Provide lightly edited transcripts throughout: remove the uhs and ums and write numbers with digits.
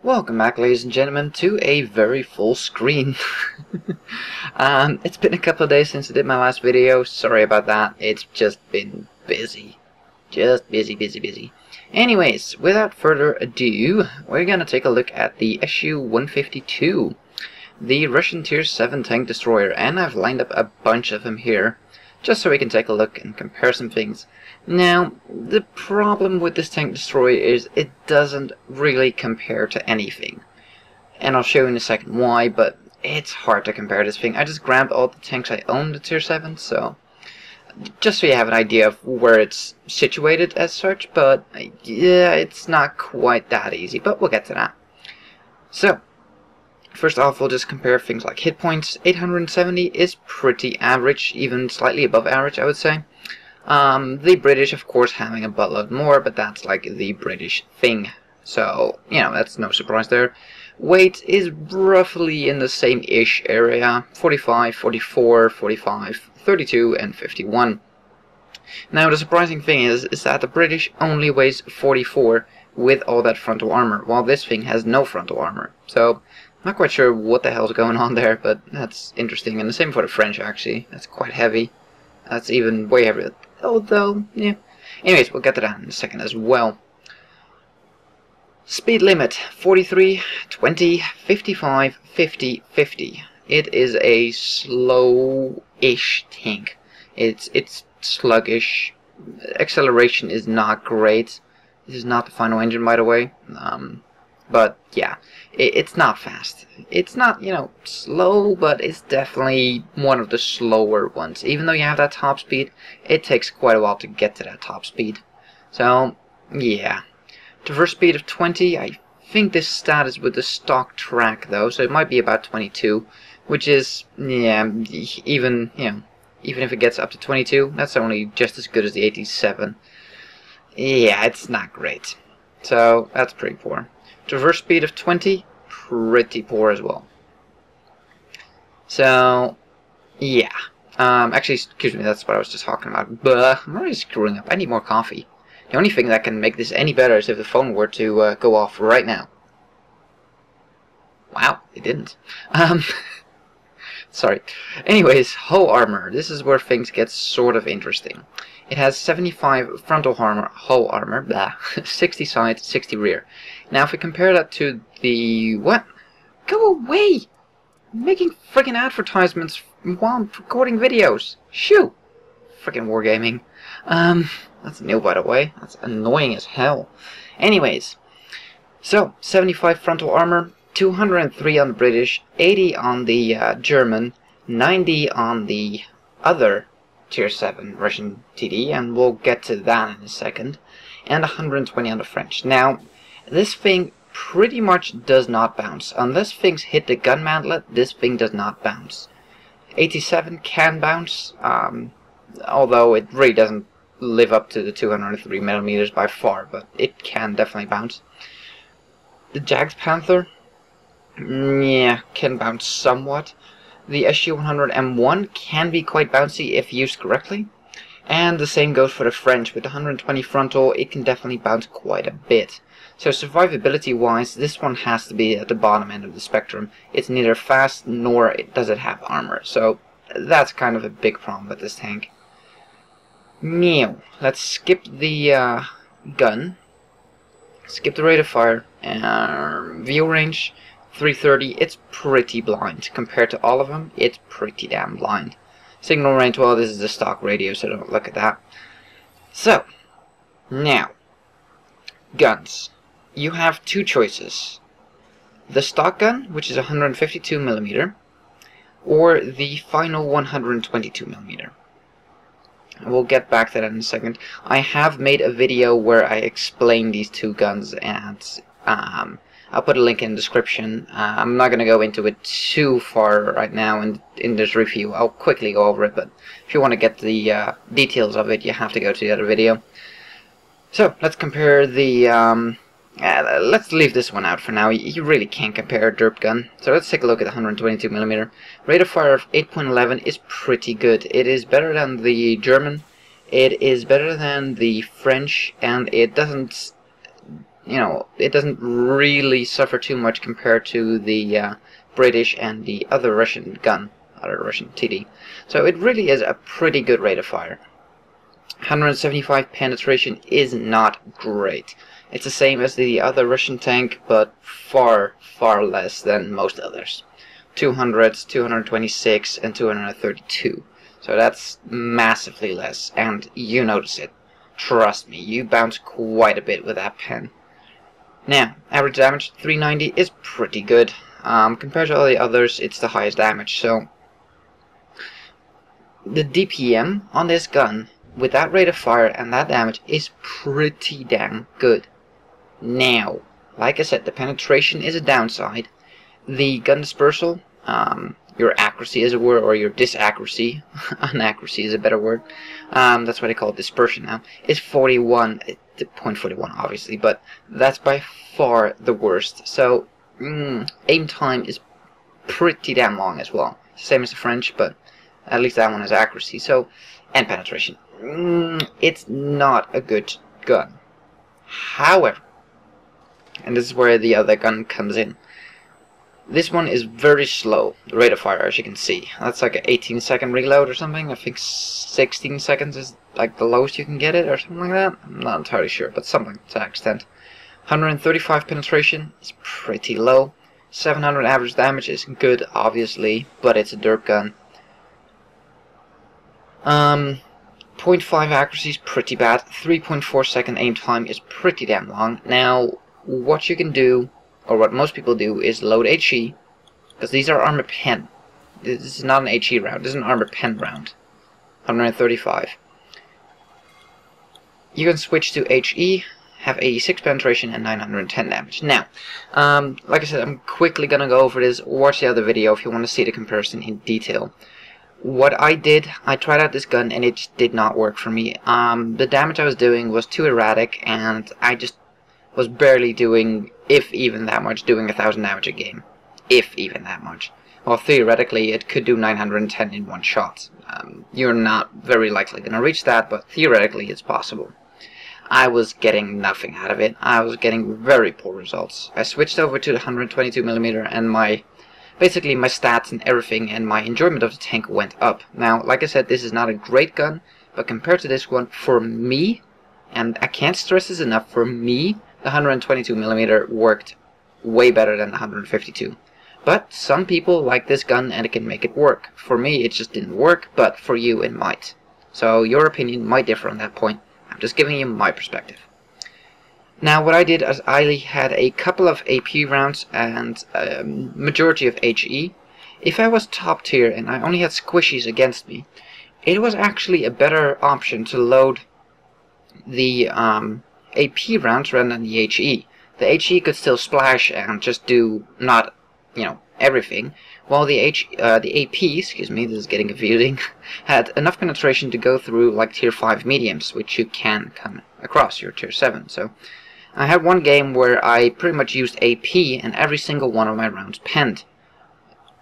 Welcome back, ladies and gentlemen, to a very full screen. It's been a couple of days since I did my last video. Sorry about that. It's just been busy. Just busy. Anyways, without further ado, we're gonna take a look at the SU-152, the Russian Tier 7 tank destroyer, and I've lined up a bunch of them here, just so we can take a look and compare some things. Now, the problem with this tank destroyer is it doesn't really compare to anything. And I'll show you in a second why, but it's hard to compare this thing. I just grabbed all the tanks I own, the Tier 7, so just so you have an idea of where it's situated as such, but yeah, it's not quite that easy, but we'll get to that. So, first off, we'll just compare things like hit points. 870 is pretty average, even slightly above average, I would say. The British, of course, having a buttload more, but that's like the British thing. So, you know, that's no surprise there. Weight is roughly in the same-ish area. 45, 44, 45, 32, and 51. Now, the surprising thing is that the British only weighs 44 with all that frontal armor, while this thing has no frontal armor. So, not quite sure what the hell's going on there, but that's interesting. And the same for the French, actually. That's quite heavy. That's even way heavier. Although, yeah. Anyways, we'll get to that in a second as well. Speed limit, 43, 20, 55, 50, 50. It is a slow-ish tank. It's sluggish. Acceleration is not great. This is not the final engine, by the way. But, yeah. It's not fast. It's not, you know, slow, but it's definitely one of the slower ones. Even though you have that top speed, it takes quite a while to get to that top speed. So, yeah. Traverse speed of 20, I think this stat is with the stock track, though, so it might be about 22, which is, yeah, even, you know, even if it gets up to 22, that's only just as good as the 87. Yeah, it's not great. So, that's pretty poor. Traverse speed of 20, pretty poor as well. So, yeah. Actually, excuse me, that's what I was just talking about. But I'm already screwing up. I need more coffee. The only thing that can make this any better is if the phone were to go off right now. Wow, it didn't. Sorry. Anyways, hull armor. This is where things get sort of interesting. It has 75 frontal armor, hull armor, blah, 60 side, 60 rear. Now, if we compare that to the... What? Go away! I'm making friggin' advertisements while I'm recording videos. Shoo! Friggin' wargaming. That's new, by the way. That's annoying as hell. Anyways, so, 75 frontal armor, 203 on the British, 80 on the German, 90 on the other Tier 7 Russian TD, and we'll get to that in a second, and 120 on the French. Now, this thing pretty much does not bounce. Unless things hit the gun mantlet, this thing does not bounce. 87 can bounce, although it really doesn't live up to the 203 millimeters by far, but it can definitely bounce. The Jags Panther, yeah, can bounce somewhat. The SU-100M1 can be quite bouncy if used correctly. And the same goes for the French. With the 120 frontal, it can definitely bounce quite a bit. So survivability-wise, this one has to be at the bottom end of the spectrum. It's neither fast nor does it have armor. So that's kind of a big problem with this tank. Now, let's skip the gun. Skip the rate of fire. View range, 330. It's pretty blind. Compared to all of them, it's pretty damn blind. Signal range, well, this is the stock radio, so don't look at that. So, now, guns. You have two choices. The stock gun, which is 152mm, or the final 122mm. We'll get back to that in a second. I have made a video where I explain these two guns, and I'll put a link in the description. I'm not going to go into it too far right now in this review. I'll quickly go over it, but if you want to get the details of it, you have to go to the other video. So, let's compare the... let's leave this one out for now. You really can't compare a derp gun. So let's take a look at the 122mm. Rate of fire of 8.11 is pretty good. It is better than the German. It is better than the French, and it doesn't you know, it doesn't really suffer too much compared to the British and the other Russian gun, other Russian TD. So it really is a pretty good rate of fire. 175 penetration is not great. It's the same as the other Russian tank, but far, far less than most others. 200, 226, and 232. So that's massively less, and you notice it. Trust me, you bounce quite a bit with that pen. Now, average damage 390 is pretty good. Compared to all the others, it's the highest damage. So the DPM on this gun with that rate of fire and that damage is pretty damn good. Now, like I said, the penetration is a downside. The gun dispersal, your accuracy as it were, or your disaccuracy, inaccuracy is a better word, that's why they call it dispersion now, is 0.41 obviously, but that's by far the worst. So aim time is pretty damn long as well, same as the French, but at least that one has accuracy. So, and penetration, it's not a good gun. However, and this is where the other gun comes in, this one is very slow, the rate of fire, as you can see. That's like an 18-second reload or something. I think 16 seconds is like the lowest you can get it, or something like that. I'm not entirely sure, but something to that extent. 135 penetration is pretty low. 700 average damage is good, obviously, but it's a derp gun. 0.5 accuracy is pretty bad. 3.4 second aim time is pretty damn long. Now, what you can do, or what most people do, is load HE, because these are armor pen. This is not an HE round, this is an armor pen round. 135. You can switch to HE, have 86 penetration and 910 damage. Now, like I said, I'm quickly gonna go over this. Watch the other video if you want to see the comparison in detail. What I did, I tried out this gun and it just did not work for me. The damage I was doing was too erratic, and I just was barely doing, if even that much, doing 1,000 damage a game. If even that much. Well, theoretically, it could do 910 in one shot. You're not very likely going to reach that, but theoretically it's possible. I was getting nothing out of it. I was getting very poor results. I switched over to the 122mm, and basically my stats and everything and my enjoyment of the tank went up. Now, like I said, this is not a great gun, but compared to this one, for me, and I can't stress this enough, for me, the 122mm worked way better than the 152. But some people like this gun and it can make it work. For me, it just didn't work, but for you, it might. So your opinion might differ on that point. I'm just giving you my perspective. Now, what I did is I had a couple of AP rounds and a majority of HE. If I was top tier and I only had squishies against me, it was actually a better option to load the AP rounds rather than the HE. The HE could still splash and just do not, you know, everything, while the AP, excuse me, this is getting confusing, had enough penetration to go through like tier 5 mediums, which you can come across your tier 7. So I had one game where I pretty much used AP and every single one of my rounds penned,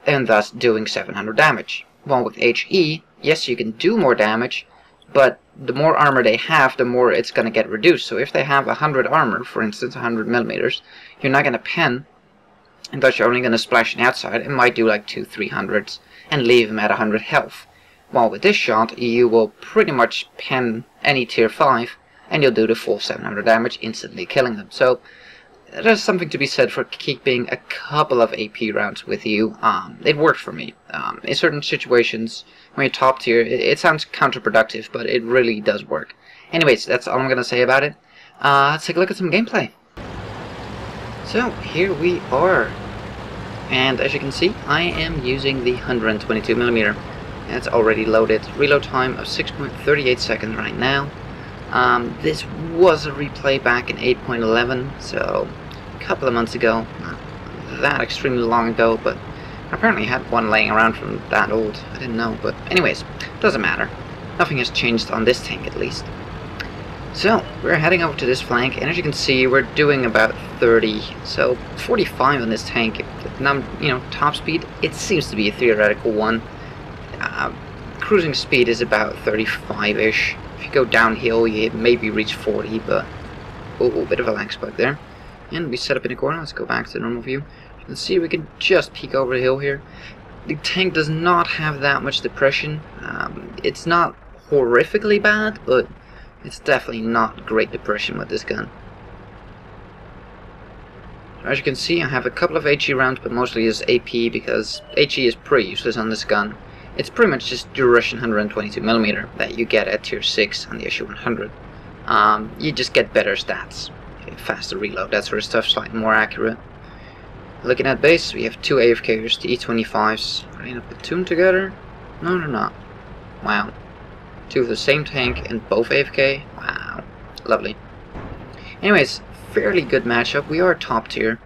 and thus doing 700 damage. While with HE, yes, you can do more damage, but the more armor they have, the more it's going to get reduced. So if they have 100 armor, for instance, 100mm, you're not going to pen, and thus you're only going to splash an outside. It might do like 200-300s and leave them at 100 health. While with this shot, you will pretty much pen any tier 5, and you'll do the full 700 damage, instantly killing them. So there's something to be said for keeping a couple of AP rounds with you. It worked for me. In certain situations, when you're top tier, it sounds counterproductive, but it really does work. Anyways, that's all I'm going to say about it. Let's take a look at some gameplay. So, here we are. And as you can see, I am using the 122mm. It's already loaded. Reload time of 6.38 seconds right now. This was a replay back in 8.11, so a couple of months ago. Not that extremely long ago, but I apparently had one laying around from that old. I didn't know, but anyways, doesn't matter. Nothing has changed on this tank, at least. So, we're heading over to this flank, and as you can see, we're doing about 30, so 45 on this tank. You know, top speed, it seems to be a theoretical one. Cruising speed is about 35-ish. If you go downhill, you maybe reach 40, but... oh, bit of a lag spike there. And we set up in the corner. Let's go back to the normal view. You can see we can just peek over the hill here. The tank does not have that much depression. It's not horrifically bad, but it's definitely not great depression with this gun. As you can see, I have a couple of HE rounds, but mostly is AP because HE is pretty useless on this gun. It's pretty much just your Russian 122mm that you get at tier 6 on the SU-100. You just get better stats, faster reload, that sort of stuff, slightly more accurate. Looking at base, we have two AFKers, the E25s. Are they in a platoon together? No, they're not. Wow. Two of the same tank and both AFK? Wow. Lovely. Anyways, fairly good matchup. We are top tier.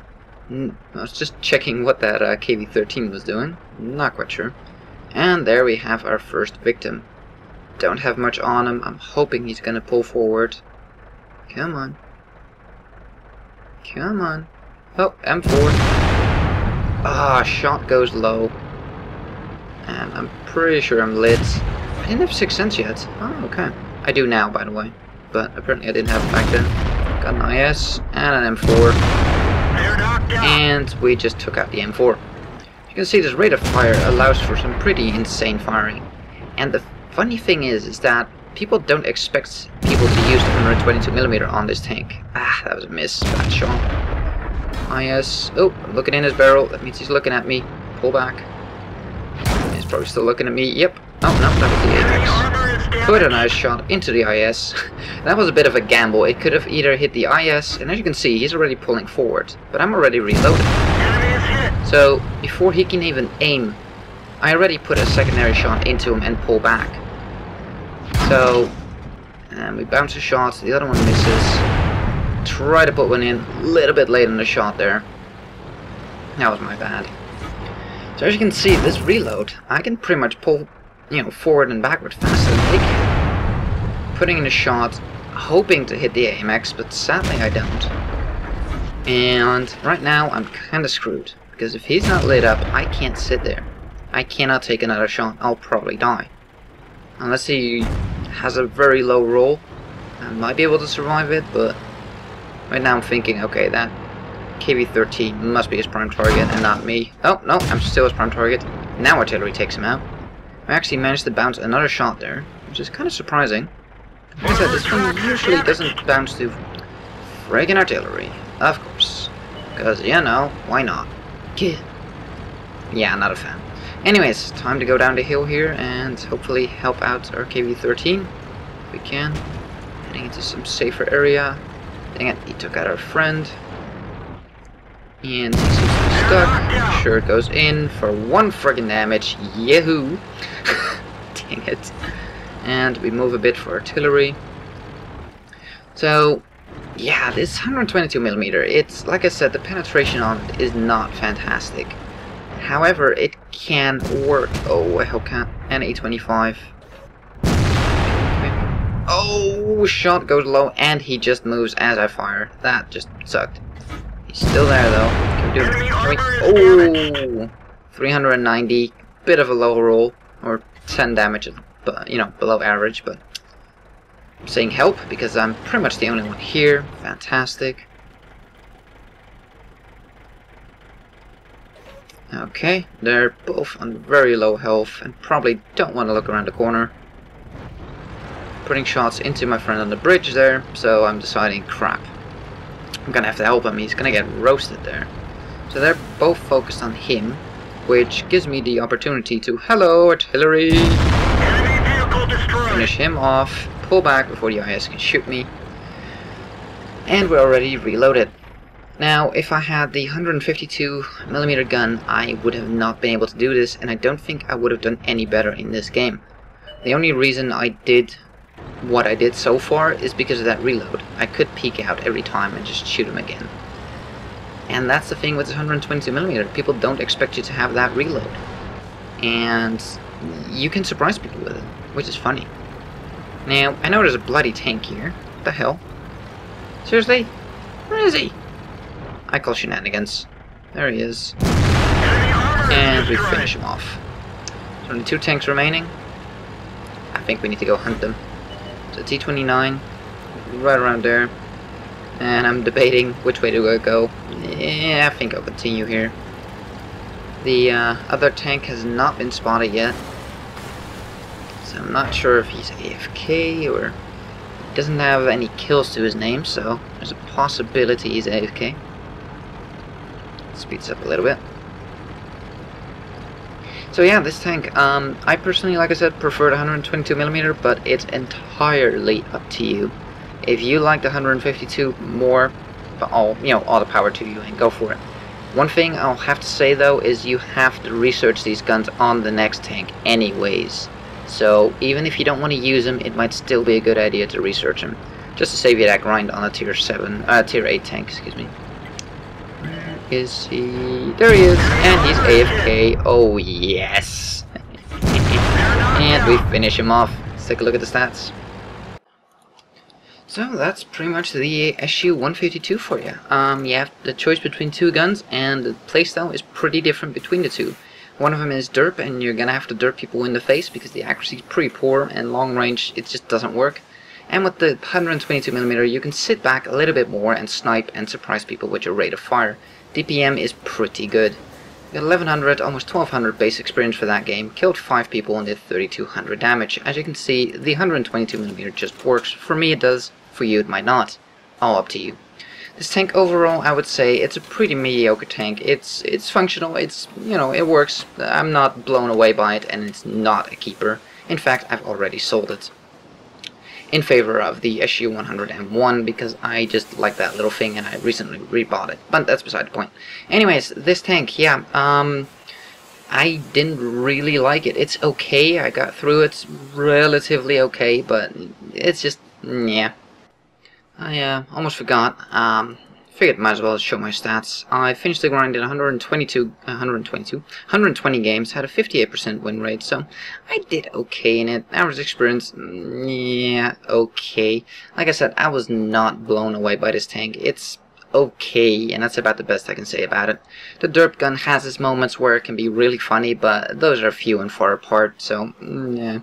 I was just checking what that KV-13 was doing. Not quite sure. And there we have our first victim. Don't have much on him. I'm hoping he's gonna pull forward. Come on. Come on. Oh, M4. Ah, shot goes low. And I'm pretty sure I'm lit. I didn't have 6th Sense yet. Oh, okay. I do now, by the way. But apparently I didn't have it back then. Got an IS and an M4. And we just took out the M4. You can see this rate of fire allows for some pretty insane firing. And the funny thing is that people don't expect people to use the 122mm on this tank. Ah, that was a miss. Bad shot. IS. Oh, I'm looking in his barrel. That means he's looking at me. Pull back. He's probably still looking at me. Yep. Oh, no, that was the Apex. Put a nice shot into the IS. That was a bit of a gamble. It could have either hit the IS, and as you can see, he's already pulling forward. But I'm already reloaded. So, before he can even aim, I already put a secondary shot into him and pull back. So, and we bounce a shot, the other one misses. Try to put one in, a little bit late in the shot there. That was my bad. So as you can see, this reload, I can pretty much pull, forward and backward faster than they can. Putting in a shot, hoping to hit the AMX, but sadly I don't. And right now I'm kinda screwed, because if he's not lit up, I can't sit there. I cannot take another shot, I'll probably die. Unless he has a very low roll, I might be able to survive it, but right now I'm thinking, okay, that KV-13 must be his prime target and not me. Oh, no, I'm still his prime target. Now artillery takes him out. I actually managed to bounce another shot there, which is kind of surprising. Like I said, this one usually doesn't bounce to friggin' artillery. Of course. Because, why not? Yeah, not a fan. Anyways, time to go down the hill here and hopefully help out our KV-13 if we can. Heading into some safer area. Dang it, he took out our friend. And he seems to be stuck. Sure, it goes in for 1 friggin' damage. Yahoo! Dang it. And we move a bit for artillery. So, yeah, this 122mm, it's, like I said, the penetration on it is not fantastic. However, it can work. Oh, I hope can. And A25. Okay. Oh, shot goes low, and he just moves as I fire. That just sucked. He's still there though. Oh, 390. Bit of a low roll, or 10 damage, but below average. But I'm saying help because I'm pretty much the only one here. Fantastic. Okay, they're both on very low health and probably don't want to look around the corner. Putting shots into my friend on the bridge there, so I'm deciding, crap. I'm gonna have to help him, he's gonna get roasted there. So they're both focused on him, which gives me the opportunity to, hello artillery! Finish him off, pull back before the IS can shoot me. And we're already reloaded. Now, if I had the 152mm gun, I would have not been able to do this, and I don't think I would have done any better in this game. The only reason I did what I did so far is because of that reload. I could peek out every time and just shoot him again. And that's the thing with the 122mm, people don't expect you to have that reload. And you can surprise people with it, which is funny. Now, I know there's a bloody tank here. What the hell? Seriously? Where is he? I call shenanigans. There he is. And we finish him off. There's only 2 tanks remaining. I think we need to go hunt them. So T-29, right around there. and I'm debating which way to go. Yeah, I think I'll continue here. The other tank has not been spotted yet, so I'm not sure if he's AFK or he doesn't have any kills to his name, so there's a possibility he's AFK. Speeds up a little bit. So yeah, this tank, I personally, like I said, prefer the 122mm, but it's entirely up to you. If you like the 152 more, all the power to you, and go for it. One thing I'll have to say though is you have to research these guns on the next tank anyways. So even if you don't want to use them, it might still be a good idea to research them, just to save you that grind on a tier 8 tank. Excuse me. Where is he? There he is, and he's AFK. Oh yes. And we finish him off. Let's take a look at the stats. So that's pretty much the SU-152 for you. You have the choice between two guns, and the playstyle is pretty different between the two. One of them is derp, and you're gonna have to derp people in the face because the accuracy is pretty poor, and long range it just doesn't work. And with the 122mm, you can sit back a little bit more and snipe and surprise people with your rate of fire. DPM is pretty good. You got 1100, almost 1200 base experience for that game, killed 5 people and did 3200 damage. As you can see, the 122mm just works. For me it does. For you it might not. All up to you. This tank overall, I would say it's a pretty mediocre tank. It's functional, it works. I'm not blown away by it, and it's not a keeper. In fact, I've already sold it in favor of the SU-101 because I just like that little thing and I recently rebought it. But that's beside the point. Anyways, this tank, yeah, I didn't really like it. It's okay, I got through it relatively okay, but it's just, yeah. I almost forgot. Figured might as well show my stats. I finished the grind in 120 games, had a 58% win rate, so I did okay in it. Average experience, yeah, okay. Like I said, I was not blown away by this tank. It's okay, and that's about the best I can say about it. The derp gun has its moments where it can be really funny, but those are few and far apart, so, yeah.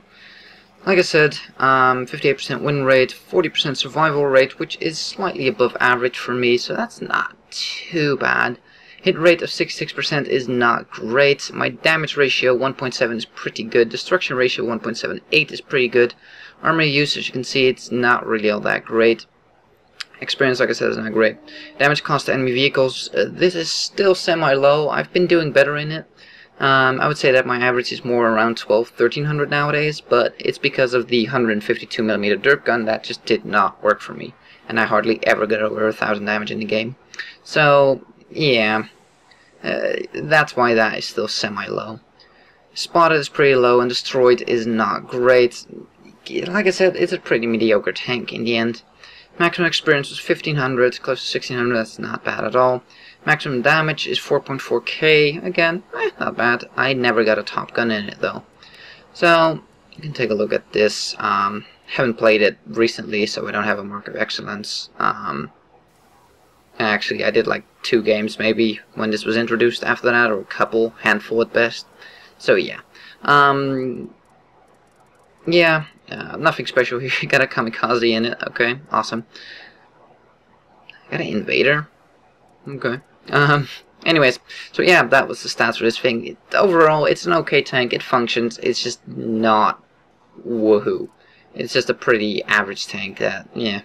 Like I said, 58% win rate, 40% survival rate, which is slightly above average for me, so that's not too bad. Hit rate of 66% is not great. My damage ratio, 1.7, is pretty good. Destruction ratio, 1.78, is pretty good. Armor use, as you can see, it's not really all that great. Experience, like I said, is not great. Damage cost to enemy vehicles, this is still semi-low. I've been doing better in it. I would say that my average is more around 1300 nowadays, but it's because of the 152mm derp gun that just did not work for me, and I hardly ever get over 1000 damage in the game. So, yeah, that's why that is still semi-low. Spotted is pretty low, and destroyed is not great. Like I said, it's a pretty mediocre tank in the end. Maximum experience was 1500, close to 1600, that's not bad at all. Maximum damage is 4.4k, again, not bad. I never got a top gun in it though. So, you can take a look at this. Haven't played it recently, so I don't have a mark of excellence. Actually, I did like 2 games maybe when this was introduced after that, or a couple, handful at best. So yeah. Nothing special here. You got a kamikaze in it, okay, awesome. Got an invader. Okay. Anyways, so yeah, that was the stats for this thing. Overall, it's an okay tank. It functions. It's just not woohoo. It's just a pretty average tank that, yeah,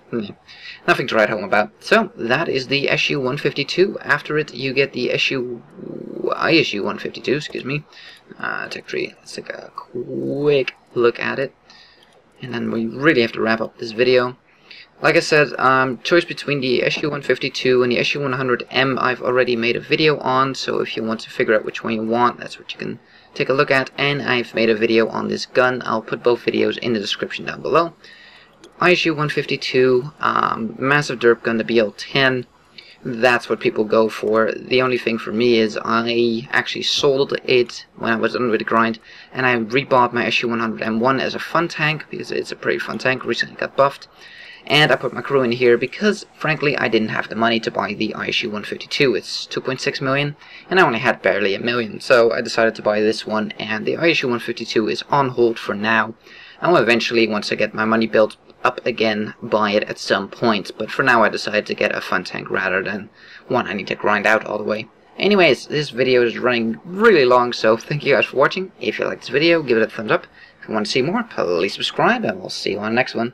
nothing to write home about. So, that is the SU-152. After it, you get the ISU-152, excuse me. Tech tree. Let's take a quick look at it. And then we really have to wrap up this video. Like I said, choice between the SU-152 and the SU-100M I've already made a video on, so if you want to figure out which one you want, that's what you can take a look at. And I've made a video on this gun. I'll put both videos in the description down below. ISU-152, massive derp gun, the BL-10. That's what people go for. The only thing for me is I actually sold it when I was done with the grind, and I rebought my SU-100M1 as a fun tank, because it's a pretty fun tank, recently got buffed. And I put my crew in here because, frankly, I didn't have the money to buy the ISU-152. It's 2.6 million, and I only had barely a million, so I decided to buy this one, and the ISU-152 is on hold for now. And will eventually, once I get my money built up again, buy it at some point, but for now I decided to get a fun tank rather than one I need to grind out all the way. Anyways, this video is running really long, so thank you guys for watching. If you like this video, give it a thumbs up. If you want to see more, please subscribe, and we'll see you on the next one.